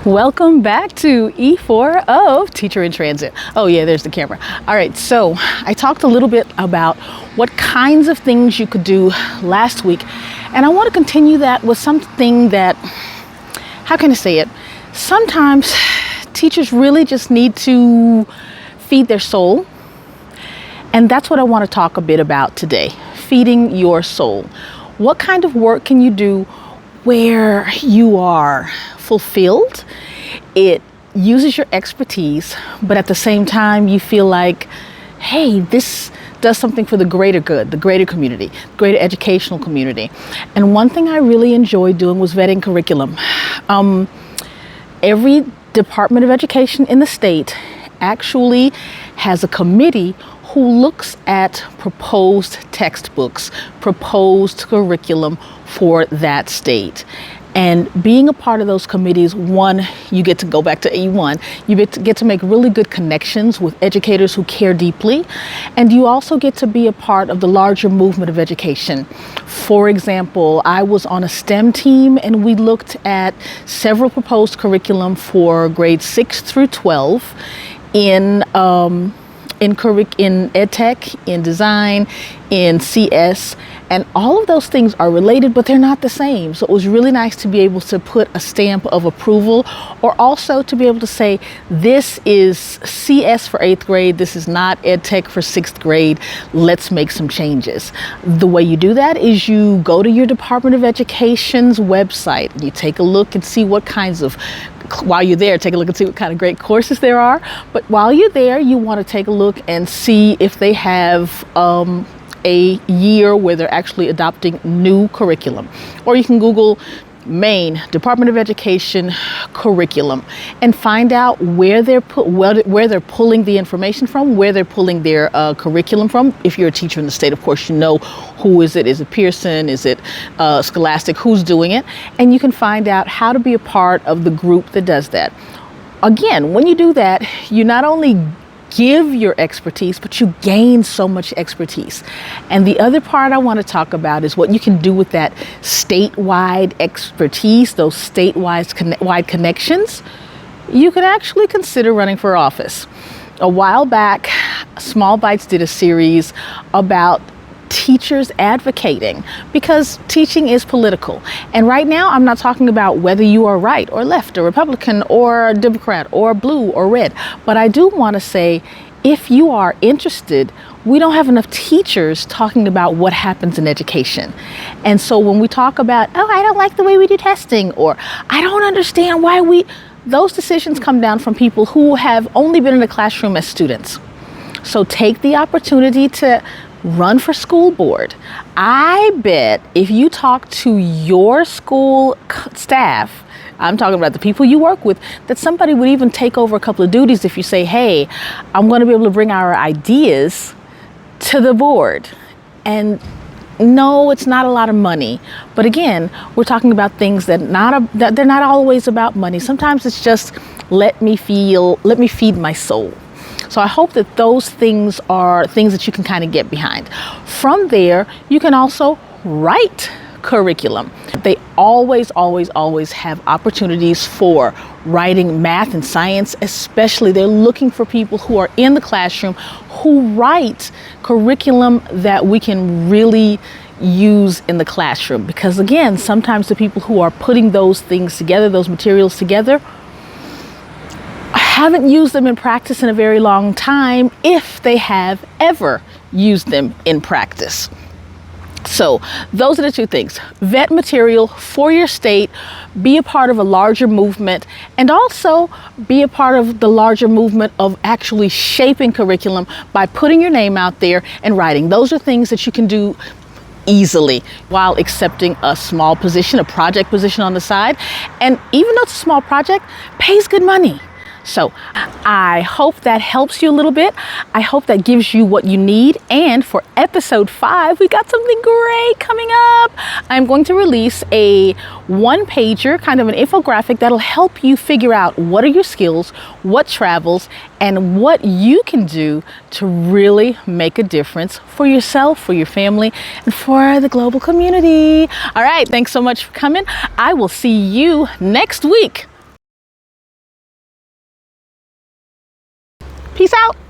Welcome back to E4 of Teacher in Transit. Oh yeah, there's the camera. All right, so I talked a little bit about what kinds of things you could do last week, and I want to continue that with something that, how can I say it? Sometimes teachers really just need to feed their soul, and that's what I want to talk a bit about today, feeding your soul. What kind of work can you do where you are fulfilled? It uses your expertise, but at the same time you feel like, hey, this does something for the greater good, the greater community, greater educational community. And one thing I really enjoyed doing was vetting curriculum. Every Department of Education in the state actually has a committee who looks at proposed textbooks, proposed curriculum for that state. And being a part of those committees, one, you get to go back to E1, you get to make really good connections with educators who care deeply, and you also get to be a part of the larger movement of education. For example, I was on a STEM team and we looked at several proposed curriculum for grades 6 through 12 in EdTech, in design, in CS, and all of those things are related, but they're not the same. So it was really nice to be able to put a stamp of approval, or also to be able to say, this is CS for 8th grade, this is not EdTech for 6th grade, let's make some changes. The way you do that is you go to your Department of Education's website, and you take a look and see what kinds of, while you're there, take a look and see what kind of great courses there are. But while you're there, you want to take a look and see if they have a year where they're actually adopting new curriculum. Or you can Google Maine Department of Education curriculum and find out where they're pulling the information from, where they're pulling their curriculum from. If you're a teacher in the state, of course, you know who is it. Is it Pearson? Is it Scholastic? Who's doing it? And you can find out how to be a part of the group that does that. Again, when you do that, you not only give your expertise, but you gain so much expertise. And the other part I want to talk about is what you can do with that statewide expertise, those statewide connections. You could actually consider running for office. A while back, Small Bites did a series about teachers advocating, because teaching is political. And right now, I'm not talking about whether you are right or left or Republican or Democrat or blue or red, but I do want to say, if you are interested, we don't have enough teachers talking about what happens in education. And so when we talk about, oh, I don't like the way we do testing, or I don't understand why those decisions come down from people who have only been in the classroom as students. So take the opportunity to run for school board. I bet if you talk to your school staff, I'm talking about the people you work with, that somebody would even take over a couple of duties if you say, hey, I'm going to be able to bring our ideas to the board. And no, it's not a lot of money. But again, we're talking about things that they're not always about money. Sometimes it's just, let me feed my soul. So I hope that those things are things that you can kind of get behind. From there, you can also write curriculum. They always have opportunities for writing math and science, especially. They're looking for people who are in the classroom who write curriculum that we can really use in the classroom. Because again, sometimes the people who are putting those things together, those materials together, haven't used them in practice in a very long time, if they have ever used them in practice. So those are the two things. Vet material for your state, be a part of a larger movement, and also be a part of the larger movement of actually shaping curriculum by putting your name out there and writing. Those are things that you can do easily while accepting a small position, a project position on the side. And even though it's a small project, pays good money. So I hope that helps you a little bit. I hope that gives you what you need. And for episode 5, we got something great coming up. I'm going to release a one-pager, kind of an infographic that'll help you figure out what are your skills, what travels, and what you can do to really make a difference for yourself, for your family, and for the global community. All right, thanks so much for coming. I will see you next week. Peace out.